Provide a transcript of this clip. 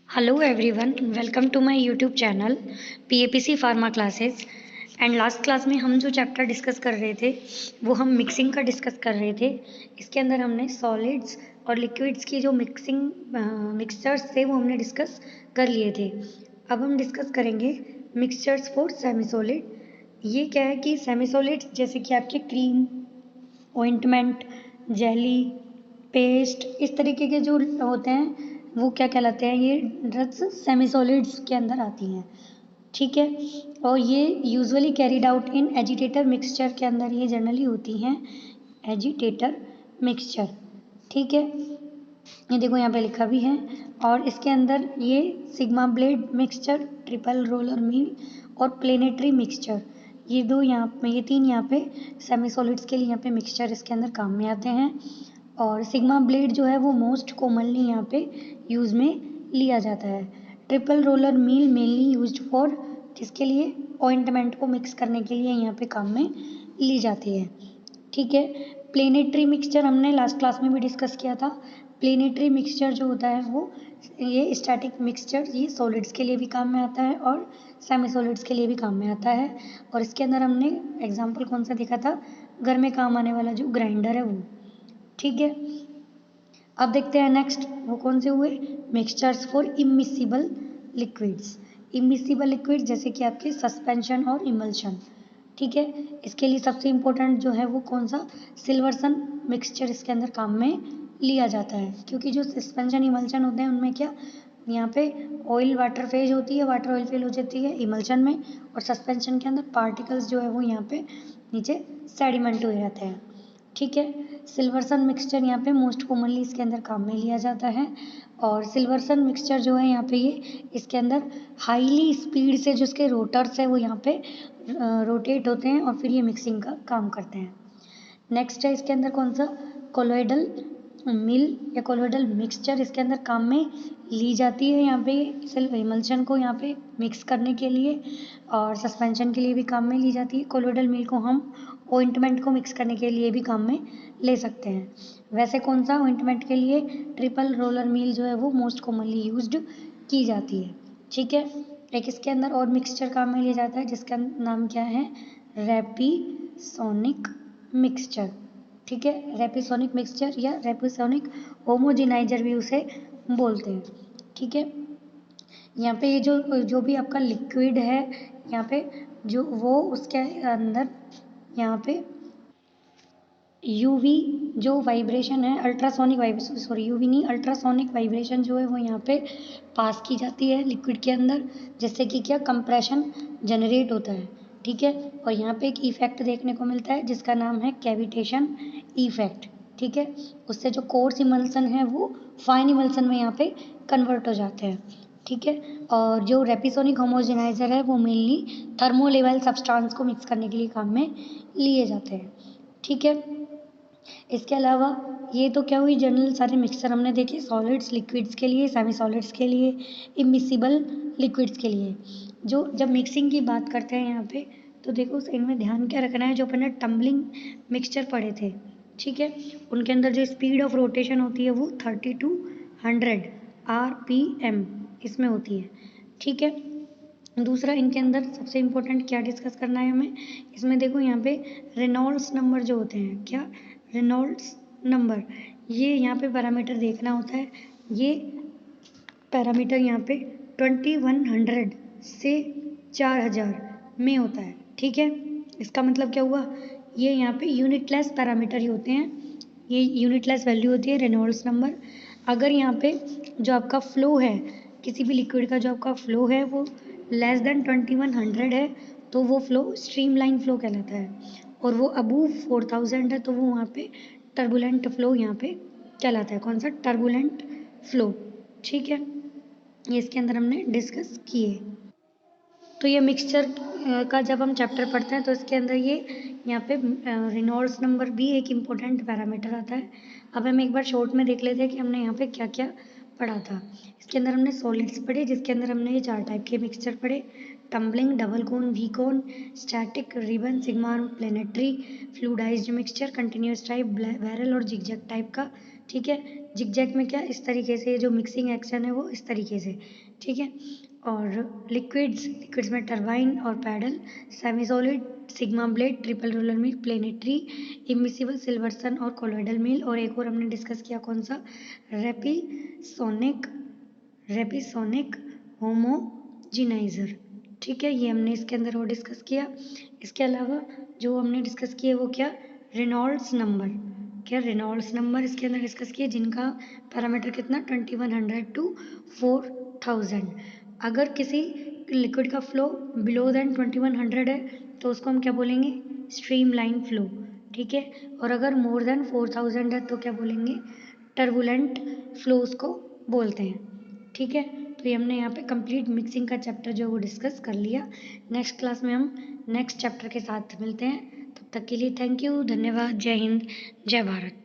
Hello everyone, welcome to my YouTube channel PAPC Pharma Classes। And last class में हम जो chapter discuss कर रहे थे वो हम मिक्सिंग का डिस्कस कर रहे थे। इसके अंदर हमने सॉलिड्स और लिक्विड्स की जो मिक्सचर्स थे वो हमने डिस्कस कर लिए थे। अब हम डिस्कस करेंगे मिक्सचर्स फॉर सेमी सॉलिड। ये क्या है कि सेमी सॉलिड्स जैसे कि आपके क्रीम, ऑइंटमेंट, जेली, पेस्ट, इस तरीके के जो होते हैं वो क्या कहलाते हैं, ये ड्रग्स सेमी सॉलिड्स के अंदर आती हैं। ठीक है, और ये usually carried out in agitator mixture के अंदर ये जनरली होती हैं, एजिटेटर मिक्सचर। ठीक है, ये देखो यहाँ पे लिखा भी है। और इसके अंदर ये sigma blade mixture, triple roller mill और प्लेनेटरी मिक्सचर, ये दो यहाँ पे, ये तीन यहाँ पे सेमी सॉलिड्स के लिए यहाँ पे मिक्सचर इसके अंदर काम में आते हैं। और सिग्मा ब्लेड जो है वो मोस्ट कॉमनली यहाँ पे यूज़ में लिया जाता है। Triple roller mill mainly used for, जिसके लिए ऑइंटमेंट को मिक्स करने के लिए यहाँ पे काम में ली जाती है। ठीक है, प्लेनेटरी मिक्सचर हमने लास्ट क्लास में भी डिस्कस किया था। प्लेनेटरी मिक्सचर जो होता है वो ये स्टैटिक मिक्सचर, ये सॉलिड्स के लिए भी काम में आता है और सेमी सॉलिड्स के लिए भी काम में आता है। और इसके अंदर हमने एग्जांपल कौन सा देखा था, घर में काम आने वाला जो ग्राइंडर है वो। ठीक है, अब देखते हैं नेक्स्ट वो कौन से हुए, mixtures for immiscible liquids. Immiscible liquid जैसे कि आपके सस्पेंशन और इमल्शन। ठीक है, इसके लिए सबसे इम्पोर्टेंट जो है वो कौन सा, सिल्वर्सन मिक्सचर इसके अंदर काम में लिया जाता है। क्योंकि जो सस्पेंशन इमल्शन होते हैं उनमें क्या, यहाँ पे ऑयल वाटर फेज होती है, वाटर ऑयल फेज हो जाती है इमल्शन में, और सस्पेंशन के अंदर पार्टिकल्स जो है वो यहाँ पे नीचे सेडिमेंट हुए रहते हैं। ठीक है, सिल्वर्सन मिक्सचर यहाँ पे मोस्ट कॉमनली इसके अंदर काम में लिया जाता है। और सिल्वर्सन मिक्सचर जो है यहाँ पे ये इसके अंदर हाईली स्पीड से जो इसके रोटर्स है वो यहाँ पे रोटेट होते हैं और फिर ये मिक्सिंग का काम करते हैं। नेक्स्ट है इसके अंदर कौन सा, कोलोइडल मिल या कोलोइडल मिक्सचर इसके अंदर काम में ली जाती है यहाँ पे इमल्शन को यहाँ पे मिक्स करने के लिए, और सस्पेंशन के लिए भी काम में ली जाती है। कोलोइडल मिल को हम ऑइंटमेंट को मिक्स करने के लिए भी काम में ले सकते हैं। वैसे कौन सा, ऑइंटमेंट के लिए ट्रिपल रोलर मिल जो है वो मोस्ट कॉमनली यूज्ड की जाती है। ठीक है, एक इसके अंदर और मिक्सचर काम में लिया जाता है जिसका नाम क्या है, रैपिसोनिक मिक्सचर। ठीक है, रैपिसोनिक मिक्सचर या रैपिसोनिक होमोजेनाइजर भी उसे बोलते हैं। ठीक है, यहाँ पे ये जो जो भी आपका लिक्विड है यहाँ पे जो वो उसके अंदर यहाँ पे यूवी जो वाइब्रेशन है, अल्ट्रासोनिक वाइब्रेशन, सॉरी यूवी नहीं, अल्ट्रासोनिक वाइब्रेशन जो है वो यहाँ पे पास की जाती है लिक्विड के अंदर, जिससे कि क्या, कंप्रेशन जनरेट होता है। ठीक है, और यहाँ पे एक इफेक्ट देखने को मिलता है जिसका नाम है कैविटेशन इफेक्ट। ठीक है, उससे जो कोर्स इमल्सन है वो फाइन इमल्सन में यहाँ पे कन्वर्ट हो जाते हैं। ठीक है, और जो रेपिसोनिक होमोजेनाइजर है वो मेनली थर्मोलेवल सब्सटेंस को मिक्स करने के लिए काम में लिए जाते हैं। ठीक है, इसके अलावा ये तो क्या हुई, जनरल सारे मिक्सचर हमने देखे, सॉलिड्स लिक्विड्स के लिए, सेमी सॉलिड्स के लिए, इमिसिबल लिक्विड्स के लिए। जो जब मिक्सिंग की बात करते हैं यहाँ पे तो देखो इनमें ध्यान क्या रखना है, जो अपन ने टम्बलिंग मिक्सचर पढ़े थे, ठीक है, उनके अंदर जो स्पीड ऑफ रोटेशन होती है वो 30 to 100 RPM इसमें होती है। ठीक है, दूसरा इनके अंदर सबसे इम्पोर्टेंट क्या डिस्कस करना है हमें, इसमें देखो यहाँ पे रेनॉल्ड्स नंबर जो होते हैं, क्या, रेनॉल्ड्स नंबर, ये यहाँ पे पैरामीटर देखना होता है। ये पैरामीटर यहाँ पे 2100 से 4000 में होता है। ठीक है, इसका मतलब क्या हुआ, ये यहाँ पे यूनिटलेस पैरामीटर ही होते हैं, ये यूनिटलेस वैल्यू होती है रेनॉल्ड्स नंबर। अगर यहाँ पे जो आपका फ्लो है, किसी भी लिक्विड का जो आपका फ्लो है वो लेस देन 2100 है तो वो फ्लो स्ट्रीमलाइन फ्लो कहलाता है, और वो अबूव 4000 है तो वो वहाँ पे टर्बुलेंट फ्लो यहाँ पे कहलाता है। कौन सा, टर्बुलेंट फ्लो। ठीक है, ये इसके अंदर हमने डिस्कस किए। तो ये मिक्सचर का जब हम चैप्टर पढ़ते हैं तो इसके अंदर ये यहाँ पे रेनॉल्ड्स नंबर भी एक इम्पोर्टेंट पैरामीटर आता है। अब हम एक बार शॉर्ट में देख लेते हैं कि हमने यहाँ पे क्या क्या पढ़ा था। इसके अंदर हमने सॉलिड्स पढ़े, जिसके अंदर हमने ये 4 टाइप के मिक्सचर पढ़े, tumbling, double cone, V cone, static, ribbon, sigma, planetary, fluidized mixture, continuous type, barrel और जिगजैग टाइप का ठीक है। जिगजैग में क्या, इस तरीके से जो मिक्सिंग एक्शन है वो इस तरीके से, ठीक है। और लिक्विड्स में टरबाइन और paddle, semi solid sigma blade, triple roller mill, planetary, immiscible, Silverson और कोलोइडल मिल। और एक और हमने डिस्कस किया कौन सा, रेपिसोनिक होमोजिनाइजर, ठीक है। ये हमने इसके अंदर वो डिस्कस किया। इसके अलावा जो हमने डिस्कस किया वो क्या, रेनॉल्ड्स नंबर इसके अंदर डिस्कस किए, जिनका पैरामीटर कितना 2100 to 4000। अगर किसी लिक्विड का फ्लो बिलो देन 2100 है तो उसको हम क्या बोलेंगे, स्ट्रीमलाइन फ्लो, ठीक है। और अगर मोर देन 4000 है तो क्या बोलेंगे, टर्बुलेंट फ्लो उसको बोलते हैं, ठीक है। तो ये हमने यहाँ पे कंप्लीट मिक्सिंग का चैप्टर जो है वो डिस्कस कर लिया। नेक्स्ट क्लास में हम नेक्स्ट चैप्टर के साथ मिलते हैं। तब तक के लिए थैंक यू, धन्यवाद, जय हिंद, जय भारत।